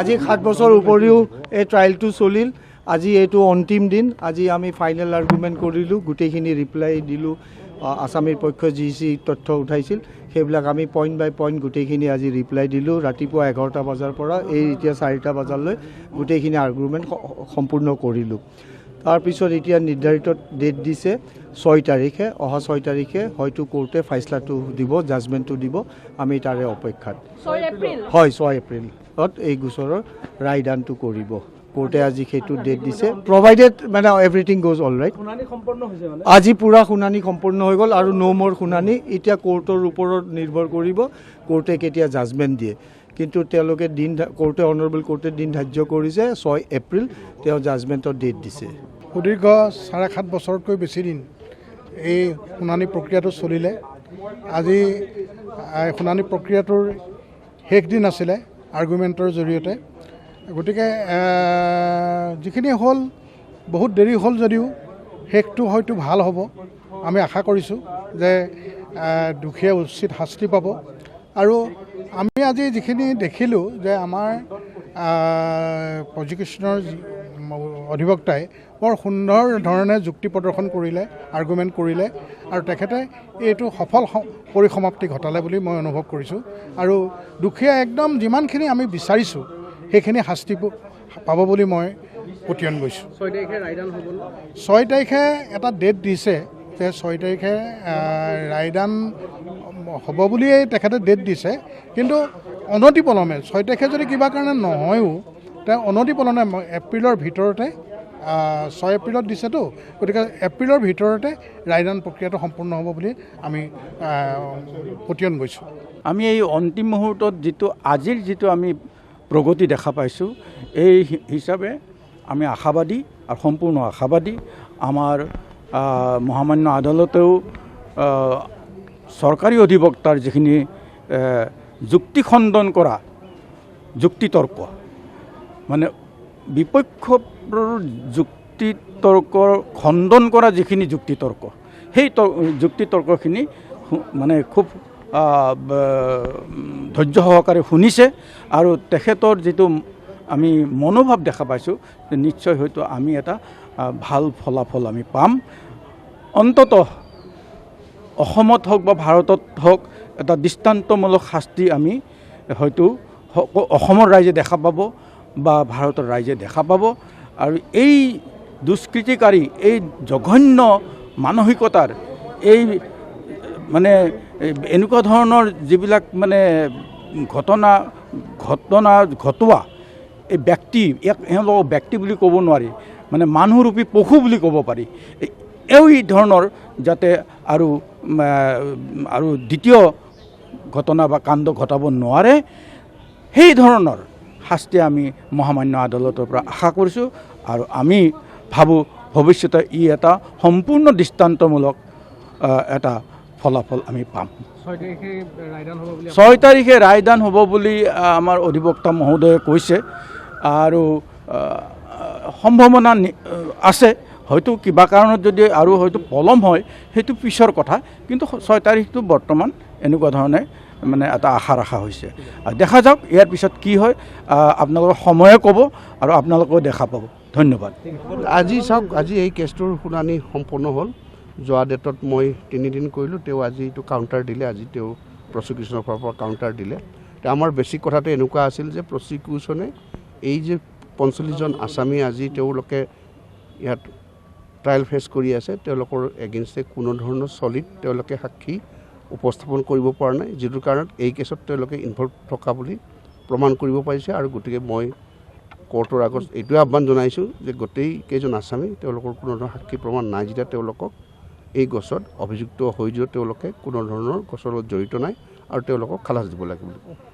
আজি 7 বছৰ উপৰিও এই ট্ৰায়েলটো চলিল। আজি এইটো অন্তিম দিন। আজি আমি ফাইনেল আৰ্গুমেণ্ট কৰিলোঁ, গোটেইখিনি ৰিপ্লাই দিলোঁ। আসামীৰ পক্ষই যি তথ্য উঠাইছিল সেইবিলাক আমি পইণ্ট বাই পইণ্ট গোটেইখিনি আজি ৰিপ্লাই দিলোঁ। ৰাতিপুৱা 11টা বজাৰ পৰা এতিয়া 4টা বজালৈ গোটেইখিনি আৰ্গুমেণ্ট সম্পূৰ্ণ কৰিলোঁ। তাৰপিছত এতিয়া নিৰ্ধাৰিত ডেট দিছে 6 তাৰিখে, অহা 6 তাৰিখে হয়তো কোৰ্টে ফাইচলাটো দিব, জাজমেণ্টটো দিব। আমি তাৰে অপেক্ষাত। 6 এপ্ৰিল হয়, 6 এপ্ৰিলত এই গোচৰৰ ৰায়দানটো কৰিব। কোৰ্টে আজি সেইটো ডেট দিছে, প্ৰভাইডেড মানে এভৰিথিং গোজ অল ৰাইট। আজি পূৰা শুনানি সম্পূৰ্ণ হৈ গ'ল আৰু ন' মোৰ শুনানি। এতিয়া কোৰ্টৰ ওপৰত নিৰ্ভৰ কৰিব কোৰ্টে কেতিয়া জাজমেণ্ট দিয়ে। কিন্তু তেওঁলোকে কোৰ্টে অনাৰেবল কোৰ্টে দিন ধাৰ্য কৰিছে 6 এপ্ৰিল তেওঁ জাজমেণ্টৰ ডেট দিছে। সুদীৰ্ঘ 7.5 বছৰতকৈ বেছি দিন এই শুনানি প্ৰক্ৰিয়াটো চলিলে। আজি শুনানি প্ৰক্ৰিয়াটোৰ শেষ দিন আছিলে আৰ্গুমেণ্টৰ জৰিয়তে। গতিকে যিখিনি হ'ল বহুত দেৰি হ'ল যদিও শেষটো হয়তো ভাল হ'ব। আমি আশা কৰিছোঁ যে দোষীয়ে উচিত শাস্তি পাব। আৰু আমি আজি যিখিনি দেখিলোঁ যে আমাৰ প্ৰজিকিউশ্যনৰ অধিবক্তাই বৰ সুন্দৰ ধৰণে যুক্তি প্ৰদৰ্শন কৰিলে, আৰ্গুমেণ্ট কৰিলে আৰু তেখেতে এইটো সফল পৰিসমাপ্তি ঘটালে বুলি মই অনুভৱ কৰিছোঁ। আৰু দুখীয়া একদম যিমানখিনি আমি বিচাৰিছোঁ সেইখিনি শাস্তি পাব বুলি মই পতিয়ন গৈছোঁ। 6 তাৰিখে ৰায়দান হ'ব। 6 তাৰিখে এটা ডেট দিছে যে 6 তাৰিখে ৰায়দান হ'ব বুলিয়েই তেখেতে ডেট দিছে। কিন্তু অনতিপলমে 6 তাৰিখে যদি কিবা কাৰণে নহয়ও তেওঁ অনতিপলমে এপ্ৰিলৰ ভিতৰতে 6 এপ্ৰিলত দিছেতো, গতিকে এপ্ৰিলৰ ভিতৰতে ৰায়দান প্ৰক্ৰিয়াটো সম্পূৰ্ণ হ'ব বুলি আমি পতিয়ন গৈছোঁ। আমি এই অন্তিম মুহূৰ্তত আজিৰ যিটো আমি প্ৰগতি দেখা পাইছোঁ, এই হিচাপে আমি আশাবাদী আৰু সম্পূৰ্ণ আশাবাদী। আমাৰ মহামান্য আদালতেও চৰকাৰী অধিবক্তাৰ যিখিনি যুক্তি খণ্ডন কৰা যুক্তিতৰ্ক, মানে বিপক্ষৰ যুক্তিতৰ্ক খণ্ডন কৰা যিখিনি যুক্তিতৰ্ক, সেই যুক্তিতৰ্কখিনি মানে খুব ধৈৰ্য সহকাৰে শুনিছে। আৰু তেখেতৰ যিটো আমি মনোভাৱ দেখা পাইছোঁ যে নিশ্চয় হয়তো আমি এটা ভাল ফলাফল আমি পাম। অন্ততঃ অসমত হওক বা ভাৰতত হওক এটা দৃষ্টান্তমূলক শাস্তি আমি হয়তো অসমৰ ৰাইজে দেখা পাব বা ভাৰতৰ ৰাইজে দেখা পাব। আৰু এই দুষ্কৃতিকাৰী, এই জঘন্য মানসিকতাৰ এই মানে এনেকুৱা ধৰণৰ যিবিলাক মানে ঘটোৱা এই ব্যক্তি, এওঁলোকক ব্যক্তি বুলি ক'ব নোৱাৰি, মানে মানুহৰূপী পশু বুলি ক'ব পাৰি। এই ধৰণৰ যাতে আৰু দ্বিতীয় ঘটনা বা কাণ্ড ঘটাব নোৱাৰে, সেই ধৰণৰ শাস্তি আমি মহামান্য আদালতৰ পৰা আশা কৰিছোঁ। আৰু আমি ভাবোঁ ভৱিষ্যতে এটা সম্পূৰ্ণ দৃষ্টান্তমূলক এটা ফলাফল আমি পাম। 6 তাৰিখে ৰায়দান হ'ব বুলি আমাৰ অধিবক্তা মহোদয়ে কৈছে। আৰু সম্ভাৱনা আছে হয়তো কিবা কাৰণত যদি আৰু হয়তো পলম হয় সেইটো পিছৰ কথা। কিন্তু 6 তাৰিখটো বৰ্তমান এনেকুৱা ধৰণে মানে এটা আশা ৰখা হৈছে। দেখা যাওক ইয়াৰ পিছত কি হয়, আপোনালোকৰ সময়ে ক'ব আৰু আপোনালোকেও দেখা পাব। ধন্যবাদ। আজি চাওক, আজি এই কেছটোৰ শুনানি সম্পূৰ্ণ হ'ল। যোৱা ডেটত মই 3 দিন কৰিলোঁ, তেওঁ আজি এইটো কাউণ্টাৰ দিলে। আজি তেওঁ প্ৰচিকিউশ্যনৰ ফালৰ পৰা কাউণ্টাৰ দিলে। আমাৰ বেছিক কথাটো এনেকুৱা আছিল যে প্ৰচিকিউশ্যনে এই যে 45জন আছামী আজি তেওঁলোকে ইয়াত ট্ৰায়েল ফেচ কৰি আছে, তেওঁলোকৰ এগেইনষ্টে কোনো ধৰণৰ চলিড তেওঁলোকে সাক্ষী উপস্থাপন কৰিব পৰা নাই, যিটো কাৰণত এই কেছত তেওঁলোকে ইনভল্ভ থকা বুলি প্ৰমাণ কৰিব পাৰিছে। আৰু গতিকে মই কোৰ্টৰ আগত এইটোৱে আহ্বান জনাইছোঁ যে গোটেইকেইজন আছামী তেওঁলোকৰ কোনো ধৰণৰ সাক্ষী প্ৰমাণ নাই, যেতিয়া তেওঁলোকক এই গোচৰত অভিযুক্ত হৈ যোৱা তেওঁলোকে কোনো ধৰণৰ গোচৰৰ লগত জড়িত নাই আৰু তেওঁলোকক খালাচ দিব লাগে বুলি